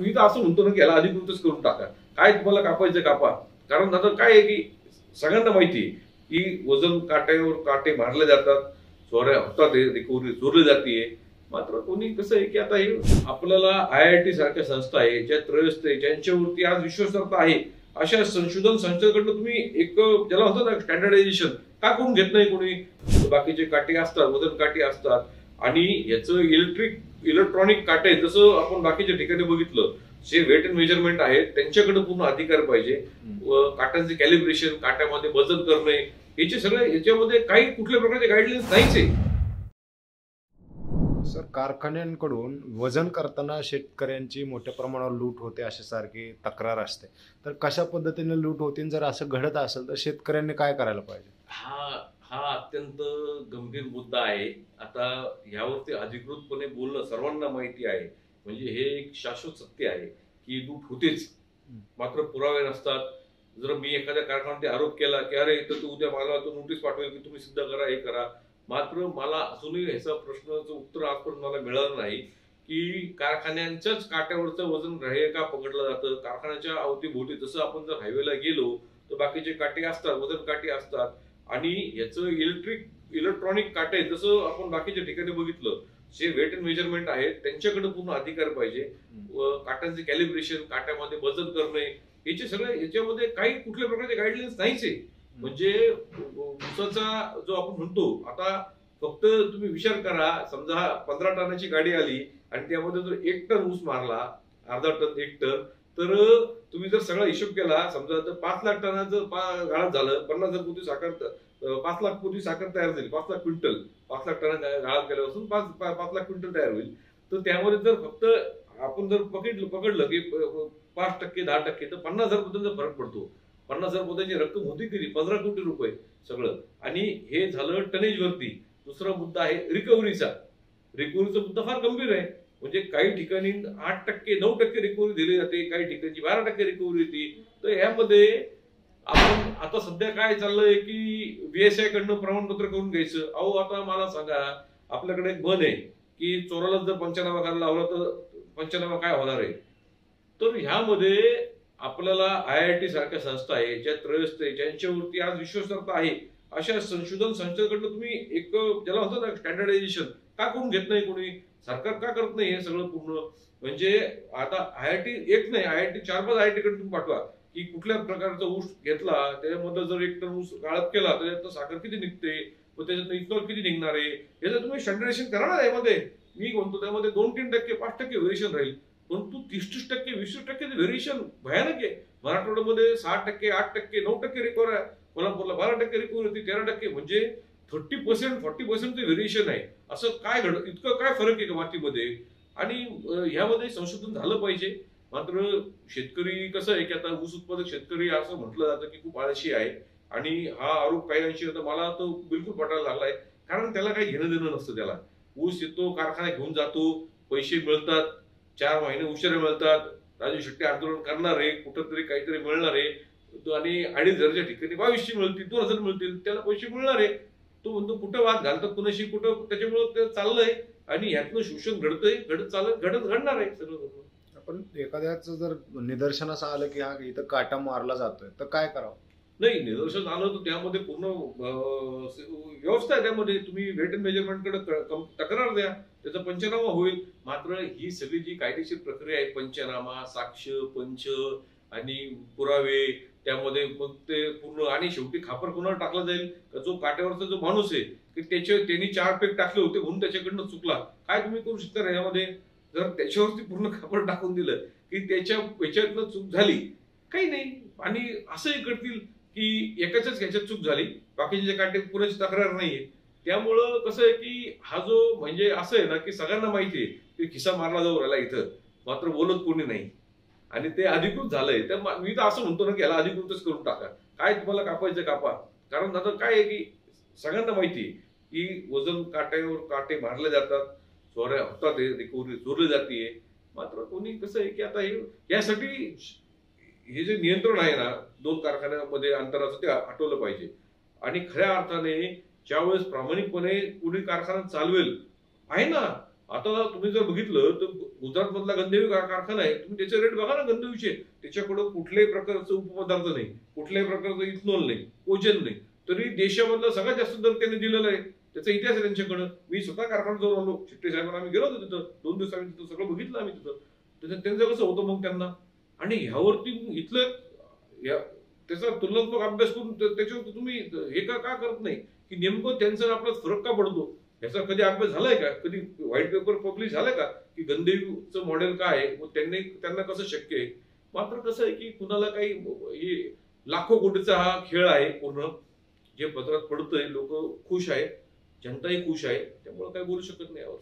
मी तर असं म्हणतो ना की याला अधिकृतच करून टाका. काय तुम्हाला कापायचं कापा. कारण आता काय आहे की सगळ्यांना माहिती आहे की वजन काट्यावर काटे मारले जातात, चोऱ्या होतात, रिकव्हरी चोरली जाते. मात्र कोणी कसं आहे की आता हे आपल्याला IIT सारख्या संस्था आहे, ज्या त्रयस्थ आहे, ज्यांच्यावरती आज विश्वासार्हता आहे, अशा संशोधन संस्थेकडनं तुम्ही एक ज्याला होतं ना स्टँडर्डायझेशन का करून घेत नाही कोणी. बाकीचे काटे असतात, वजन काटे असतात आणि याचं इलेक्ट्रॉनिक काटे जसं आपण बाकीच्या ठिकाणी बघितलं, जे वेट अँड मेजरमेंट आहेत त्यांच्याकडे पूर्ण अधिकार पाहिजे. काट्यांचे कॅलिब्रेशन, काट्यामध्ये वजन करणे, याचे सगळे याच्यामध्ये काही कुठल्या प्रकारचे गाईडलाईन्स नाहीच आहे. सर, कारखान्यांकडून वजन करताना शेतकऱ्यांची मोठ्या प्रमाणावर लूट होते अशा सारखी तक्रार असते. तर कशा पद्धतीने लूट होते, जर असं घडत असेल तर शेतकऱ्यांनी काय करायला पाहिजे? हा हा अत्यंत गंभीर मुद्दा आहे. आता यावरती अधिकृतपणे बोलणं सर्वांना माहिती आहे, म्हणजे हे एक शाश्वत सत्य आहे की लूट होतेच, मात्र पुरावे नसतात. जर मी एखाद्या कारखान्यावरती आरोप केला की अरे तर तू उद्या मला तो नोटीस पाठवेल की तुम्ही सिद्ध करा, हे करा. मात्र मला अजूनही ह्याचा प्रश्नाचं उत्तर आजपर्यंत मला मिळालं नाही की कारखान्यांच्याच काट्यावरचं वजन हे का पकडलं जातं. कारखान्याच्या अवतीभोवती जसं आपण जर हायवेला गेलो तर बाकीचे काटे असतात, वजन काटे असतात आणि याचं इलेक्ट्रॉनिक काटे जसं आपण बाकीच्या ठिकाणी बघितलं, जे वेट अँड मेजरमेंट आहेत त्यांच्याकडे पूर्ण अधिकार पाहिजे. काट्यांचे कॅलिब्रेशन, काट्यामध्ये वजन करणे, याचे सगळे याच्यामध्ये काही कुठल्या प्रकारचे गाईडलाईन्स नाहीच आहे. म्हणजे ऊसाचा जो आपण म्हणतो, आता फक्त तुम्ही विचार करा, समजा 15 टनाची गाडी आली आणि त्यामध्ये जर 1 टन ऊस मारला, अर्धा टन 1 टन, तर तुम्ही जर सगळा हिशोब केला, समजा तर 5 लाख टनाचं गाळप झालं, 50,000 पोती साखर, 5 लाख पोती साखर तयार झाली, 5 लाख क्विंटल, 5 लाख टन गाळप केल्यापासून 5 लाख क्विंटल तयार होईल. तर त्यामध्ये जर फक्त आपण जर पकडलं की 5%, 10%, तर 50,000 पोत्यांचा फरक पडतो. 50,000 पोत्यांची रक्कम होती किती? 15 कोटी रुपये सगळं. आणि हे झालं टनेजवरती. दुसरा मुद्दा आहे रिकव्हरीचा. रिकव्हरीचा मुद्दा फार गंभीर आहे. म्हणजे काही ठिकाणी 8%, 9% रिकव्हरी दिली जाते, काही ठिकाणी 12% रिकव्हरी येते. तर यामध्ये आपण आता सध्या काय चाललंय की VSI कडनं प्रमाणपत्र करून घ्यायचं. अहो आता मला सांगा, आपल्याकडे एक म्हण आहे की चोराला जर पंचनामा करायला लावला तर पंचनामा काय होणार आहे. तर ह्यामध्ये आपल्याला IIT सारख्या संस्था आहे, ज्या त्रयस्थ आहे, ज्यांच्यावरती आज विश्वासार्हता आहे, अशा संशोधन संस्थेकडनं तुम्ही एक ज्याला होतं ना स्टँडर्डायझेशन का करून घेत नाही कोणी. सरकार का करत नाही हे सगळं पूर्ण. म्हणजे आता IIT एक नाही, IIT 4-5 IIT कडे तुम्ही पाठवा की कुठल्या प्रकारचा ऊस घेतला, त्याच्यामध्ये जर 1 टन ऊस गाळप केला तर त्याच्यात साखर किती निघते, व त्याच्यात इथॉल किती निघणार आहे, याचं तुम्ही स्टँडर्डायझेशन करा ना. यामध्ये मी म्हणतो त्यामध्ये 2-3%, 5% व्हेरिएशन राहील, परंतु 30-30%, 20% व्हेरिएशन भयानक आहे. मराठवाड्यामध्ये 6%, 8%, 9% रिकव्हर आहे. कोल्हापूरला 12% रिकव्हर होती, 13%, म्हणजे 30%, 40% व्हेरिएशन आहे. असं काय घडत, इतकं काय फरक आहे का मातीमध्ये. आणि ह्यामध्ये संशोधन झालं पाहिजे. मात्र शेतकरी कसं आहे की आता ऊस उत्पादक शेतकरी असं म्हटलं जातं की खूप आळशी आहे, आणि हा आरोप काही अंशी होता, मला तो बिलकुल पटायला लागलाय. कारण त्याला काही घेणं देणं नसतं. त्याला ऊस येतो, कारखाना घेऊन जातो, पैसे मिळतात, 4 महिने उशिरा मिळतात, राजू शेट्टी आंदोलन करणार आहे, कुठंतरी काहीतरी मिळणार आहे, आणि 2,500च्या ठिकाणी 2200 मिळतील, 2,000 मिळतील, त्याला पैसे मिळणार आहे. तो म्हणतो कुठं वाद घालतात कुणाशी, कुठं, त्याच्यामुळे ते चाललंय आणि ह्यातनं शोषण घडतंय, घडणार आहे सगळं. आपण एखाद्याच जर निदर्शनास आलं की हा इथं काटा मारला जातोय तर काय करावं? नाही, निदर्शन आलं तर त्यामध्ये पूर्ण व्यवस्था आहे. त्यामध्ये तुम्ही वेट अँड मेजरमेंट कडे तक्रार द्या, त्याचा पंचनामा होईल. मात्र ही सगळी जी कायदेशीर प्रक्रिया आहे, पंचनामा, साक्ष, पंच आणि पुरावे, त्यामध्ये मग ते पूर्ण, आणि शेवटी खापर कोणाला टाकला जाईल, जो काट्यावरचा जो माणूस आहे की त्यांनी 4 पेग टाकले होते म्हणून त्याच्याकडनं चुकला. काय तुम्ही करू शकता यामध्ये? जर त्याच्यावरती पूर्ण खापर टाकून दिलं की याच्यातनं चूक झाली, काही नाही. आणि असंही करतील की एकाच्याच ह्याच्यात चूक झाली, बाकीच्या काटे पुण्याची तक्रार नाहीये. त्यामुळं कसं आहे की हा जो, म्हणजे असं आहे ना की सगळ्यांना माहिती आहे की खिसा मारला जाऊ राहिला इथं, मात्र बोलत कोणी नाही, आणि ते अधिकृत झालंय. तर मी तर असं म्हणतो ना की याला अधिकृतच करून टाका. काय तुम्हाला कापायचं कापा. कारण आता काय आहे की सगळ्यांना माहिती आहे की वजन काट्यावर काटे मारले जातात, चोऱ्या होतात, रिकव्हरी चोरली जाते. मात्र कोणी कसं आहे की आता हे यासाठी हे जे नियंत्रण आहे ना 2 कारखान्यांमध्ये अंतराचं, ते हटवलं पाहिजे. आणि खऱ्या अर्थाने ज्यावेळेस प्रामाणिकपणे कोणी कारखाना चालवेल, आहे ना, आता तुम्ही जर बघितलं तर गुजरात मधला गंधेवी कारखाना आहे, तुम्ही त्याचे रेट बघा ना गंधेवीचे, त्याच्याकडं कुठल्याही प्रकारचं उपपदार्थ नाही, कुठल्याही प्रकारचं इथनॉल नाही, कोजन नाही, तरी देशामधला सगळ्यात जास्त दर त्यांनी दिलेला आहे. त्याचा इतिहास आहे त्यांच्याकडं. मी स्वतः कारखान्यात जाऊन आलो, शेट्टी साहेबांना आम्ही गेलो होतो तिथं, 2 दिवस आम्ही तिथं सगळं बघितलं आम्ही तिथं. त्यांचं कसं होतं मग त्यांना, आणि ह्यावरती इथलं त्याचा तुलनात्मक अभ्यास करून त्याच्यावर तुम्ही हे का करत नाही की नेमकं त्यांचा आपला फरक का पडतो, याचा कधी अभ्यास झालाय का, कधी व्हाईट पेपर पब्लिश झालाय का की गंधेवीचं मॉडेल काय आहे, मग त्यांना कसं शक्य आहे. मात्र कसं आहे की कुणाला काही हे लाखो कोटीचा हा खेळ आहे पूर्ण, जे पत्रात पडतंय लोक खुश आहेत, जनताही खुश आहे, त्यामुळे काही बोलू शकत नाही यावर.